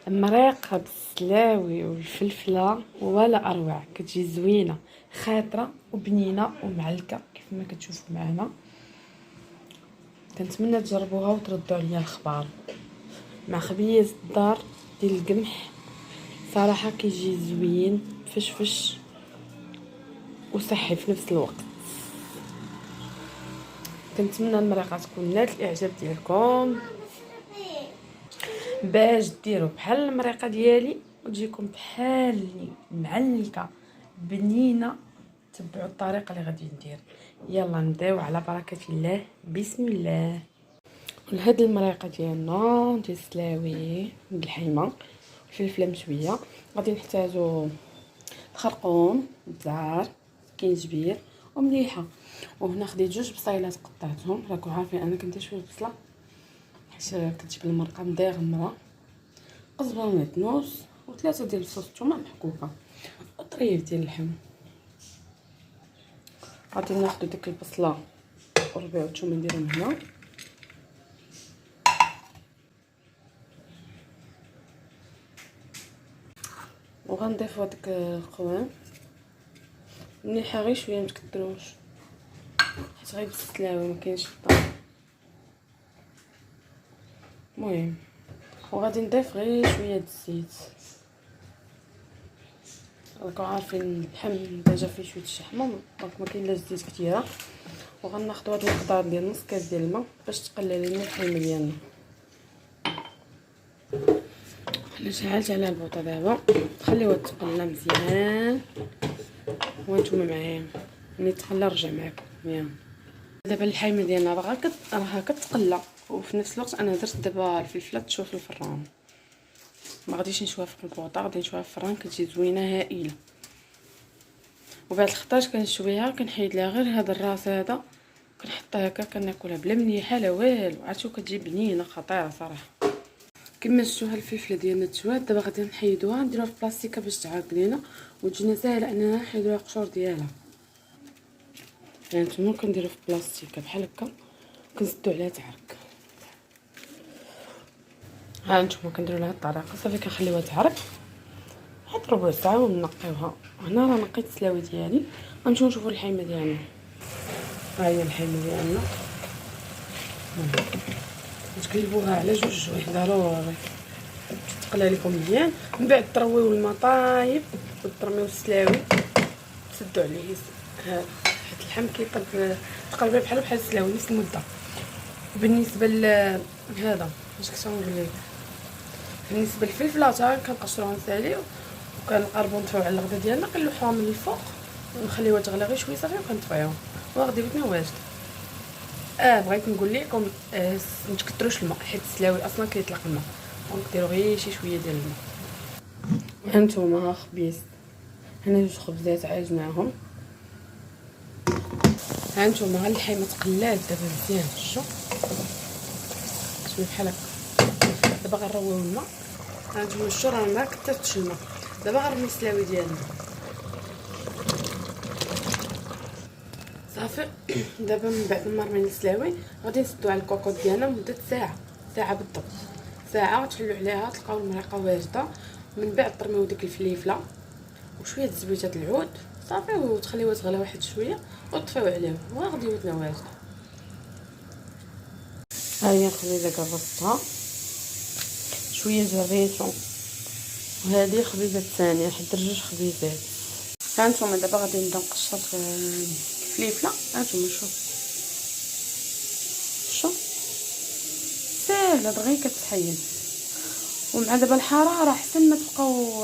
مريقة بالسلاوي والفلفلة ولا أروع، كتجي زوينة خاطرة وبنينة ومعلكة كيف ما كتشوفوا معنا. كنتمنى تجربوها وتردوا عليا الخبار. مع خبيز الدار ديال القمح صراحة كيجي زوين فشفش وصحي في نفس الوقت. كنتمنى المريقة تكون نالت الاعجاب ديالكم باش ديروا بحال المريقه ديالي وتجيكم بحالي معلكه بنينه. تبعوا الطريقه اللي غادي ندير. يلا نبداو على بركه الله. بسم الله. لهاد المريقه ديالنا ديال السلاوي بالحيمه الفلفله مشويه غادي نحتاجو الخرقوم، الزعر، كينجبير ومليحه. وهنا خديت 2 بصيلات قطعتهم. راكم عارفين انا كنت شويه البصله حيت كتجيب المرقه مدغمره. قزبرونه نص و3 ديال فصوص الثومه محكوكه وطريف ديال اللحم. غادي ناخذ ديك البصله وربيع الثومه نديرهم هنا وغنضيفوا داك القوام مليحه غير شويه متكدروش حيت غير بالسلاوه ما كاينش الطعم. المهم وغادي نضيف غير شويه د الزيت. راكم عارفين اللحم ديجا فيه شويه الشحمه دونك ما كاين لا زيت كثيره. وغناخذوا هاد المقدار ديال نص كاس ديال الماء باش تقلل لنا الحليمه ديالنا. انا شعلت على البوطه دابا خليوها تقلى مزيان وانتم معايا. ملي تقلى رجع معكم. يلا دابا الحليمه ديالنا راها كتقلى وفي نفس الوقت انا درت دابا الفلفله تشوف في الفران. ما غاديش نشويها في البوطه غادي نشويها في الفران كتجي زوينه هائله. وبعد الخطاش كنشويها كنحيد لها غير هذا الراس هذا كنحطها هكا كناكلها بلا مليحه لا والو. عرفتوا كتجي بنينه خطيره صراحه. كما شفتوا الفلفله ديالنا تشوات دابا غادي نحيدوها نديروها في بلاستيكه باش تعرق لينا وتجينا ساهله اننا نحيدوا القشور ديالها. يعني نتوما كنديروا في بلاستيكه بحال هكا كنزدوا عليها تعرق. ها نتوما كنديروا لها الطريقه صافي كنخليوها تعرق واحد ربع ساعه ونقيوها. هنا راه نقيت السلاوي ديالي غنمشيو نشوفوا الحيمه ديالنا. ها هي الحيمه ديالنا تقلبوها على 2 جوايح ضروري تقلى لكم مزيان. من بعد ترويو الماء طايب وترميو السلاوي تسدوا عليه هذا حيت اللحم كيطيب تقريبا بحال السلاوي نفس المده. بالنسبه لهذا اش كنت نقول لك بالنسبه للفلفلات كنقشروها نساليو وكنقربوا نطفيو على الغدا ديالنا كنلوحوها من الفوق ونخليوها تغلي غير شويه صافي وكنطفيوها وغادي بيتنا واجد. بغيت نقول لكم ما تكثروش الماء حيت السلاوي اصلا كيطلق الماء دونك ديروا غير شي شويه ديال الماء. هانتوما خبيز هنا 2 خبزات عاجناهم. هانتوما الحيمه تقلات دابا مزيان شوف شوف بحال هكا. دابا غنرويو الماء. هانتوما شتو راه ما كثرتش الماء. دابا غنرمي السلاوي ديالنا صافي. دابا من بعد ما رمينا السلاوي غادي نسدو على الكوكوط ديالنا مده ساعه بالضبط. ساعه تحلوا عليها تلقاو المرقه واجده. من بعد ترميو ديك الفليفله وشويه زبيبه العود صافي وتخليوها تغلى واحد شويه وتطفيو عليها وغادي يوتنا واجده. ها هي الخبيزه كرستها شويه ديال الريتون وهذه الخبيزه الثانيه حيت 2 خبيزات. هانتوما دابا غادي نبدا نقشر الفليفله. هانتوما شوف ساهله دغيا كتحيد. ومع دابا الحراره احسن ما تبقاو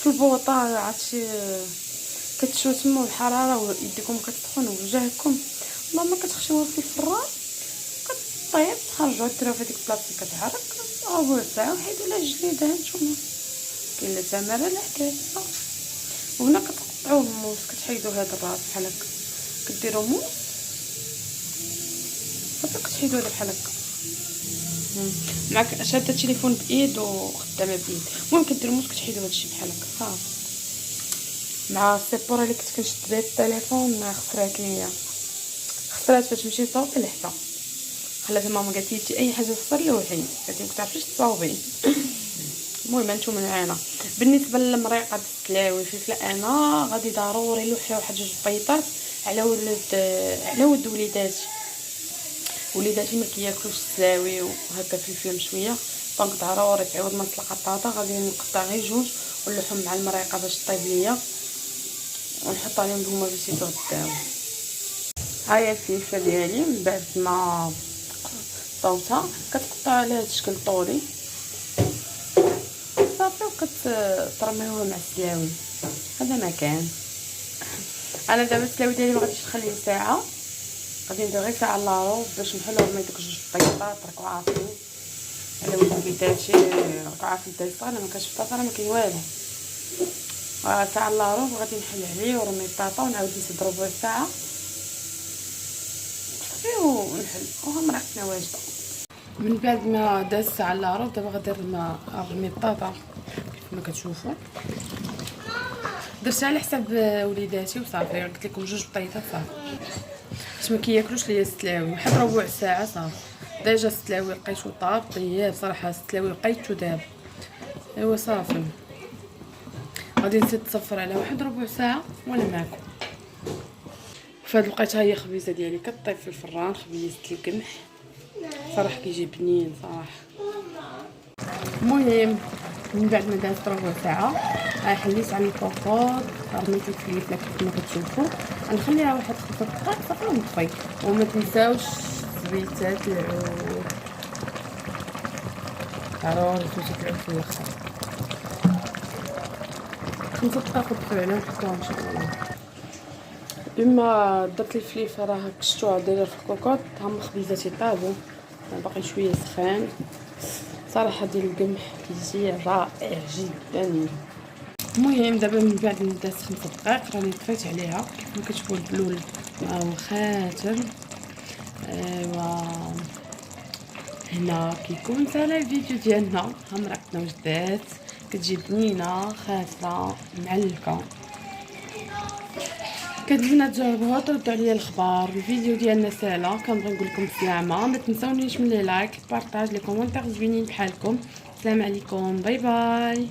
في البوطه عرفتي كتشوي تما الحراره ويديكم كتسخن ووجهكم والله ما كتخشيوها في الفران كطيب تخرجوها ديروها في هذيك البلاصه كتعرق ربع ساعه وحيدوا لها الجليده. هانتوما كاين لا تماره لا حكايه. وهنا كتقطعوه موس كتحيدوا هذا الراس بحال هكا كديروا موس صافي كتحيدوا هذا بحال هكا. معك شاده التليفون بايد وخدامه بايد. المهم كديروا موس كتحيدوا هادشي بحال هكا صافي. مع السيبوره اللي كنت كنشد بها التليفون خسرات فاش مشيت نصاوبي لحظه خلات ماما قالت لي اي حاجه تصير لوحي قالت لي ما كتعرفيش تصاوبي. المهم نتوما معانا. بالنسبه للمريقه د السلاوي فلفله، انا غادي ضروري نلوحي واحد 2 بيضات على ولد وليداتي ما كياكلوش السلاوي وهكا فلفله مشويه، دونك ضروري تعوض ما نطلق الطاطا غادي نقطع غير 2 ونلوحهم مع المريقه باش طيب ليا، ونحط عليهم هما باش يتغداو. ها هي الفلفله ديالي من بعد ما طوطها كتقطع على هذا الشكل طولي صافي، وكترميوها مع السلاوي. هذا ما كان. انا دابا السلاوي ديالي ما غاديش نخليه ساعه، غادي ندير غير ساعه لاروب باش نحلو رمي ديك 2 بيضات. راكو عارفين على وليداتي، راكو عارفين الدرس انا ما كانش الطاطا ما كاين والو. ساعه لاروب غادي نحل عليه ورمي الطاطا ونعاود نزيد ربع ساعه صافي ونحل وها مرقتنا واجده. من بعد ما داز ساعه لاروب دابا غادي نرمي الطاطا كيف ما كتشوفوا. درتها على حساب وليداتي وصافي، قلت لكم 2 بيضات صافي باش ما كياكلوش ليا السلاوي. واحد ربع ساعه صافي. ديجا السلاوي لقيتو طيب صراحه، السلاوي لقيتو دابا ايوا صافي. غادي نزيد تصفر على واحد ربع ساعه وانا معكم. فهاد الوقيته هي خبيزه ديالي كطيب في الفران، خبيزه القمح صراحه كيجي بنين صراحه. المهم من بعد ما دازت ربع ساعه حليت على الفوق، رميت الفلفله كيف ما كتشوفوا، غنخليها واحد 5 دقائق صافي ونطفي. وما تنساوش زبيتات العود، ضروري زبيتات العود في الاخر. 5 دقائق ونطفيو عليهم ونحطوها ان شاء الله. بما درت الفليفه راه كشتوها ديجا في الكوكوط، هما خبيزاتي طابو باقي شويه سخان صراحه. ديال القمح كيجي رائع جدا. المهم دابا من بعد ما دازت 5 دقائق راني طفيت عليها كيف ما كتشوفوا البلول مع الخاتم. ايوا هنا كيكون انتهى الفيديو ديالنا. ها مرقتنا وجدات كتجي بنينه خاصه معلكه. كنتمنى تجربوها وتردوا عليا الخبر. الفيديو ديالنا سالا، كنبغي نقول لكم السلامه، ما تنساونيش من لي لايك، البارطاج، لي كومونتير زوينين بحالكم. السلام عليكم، باي باي.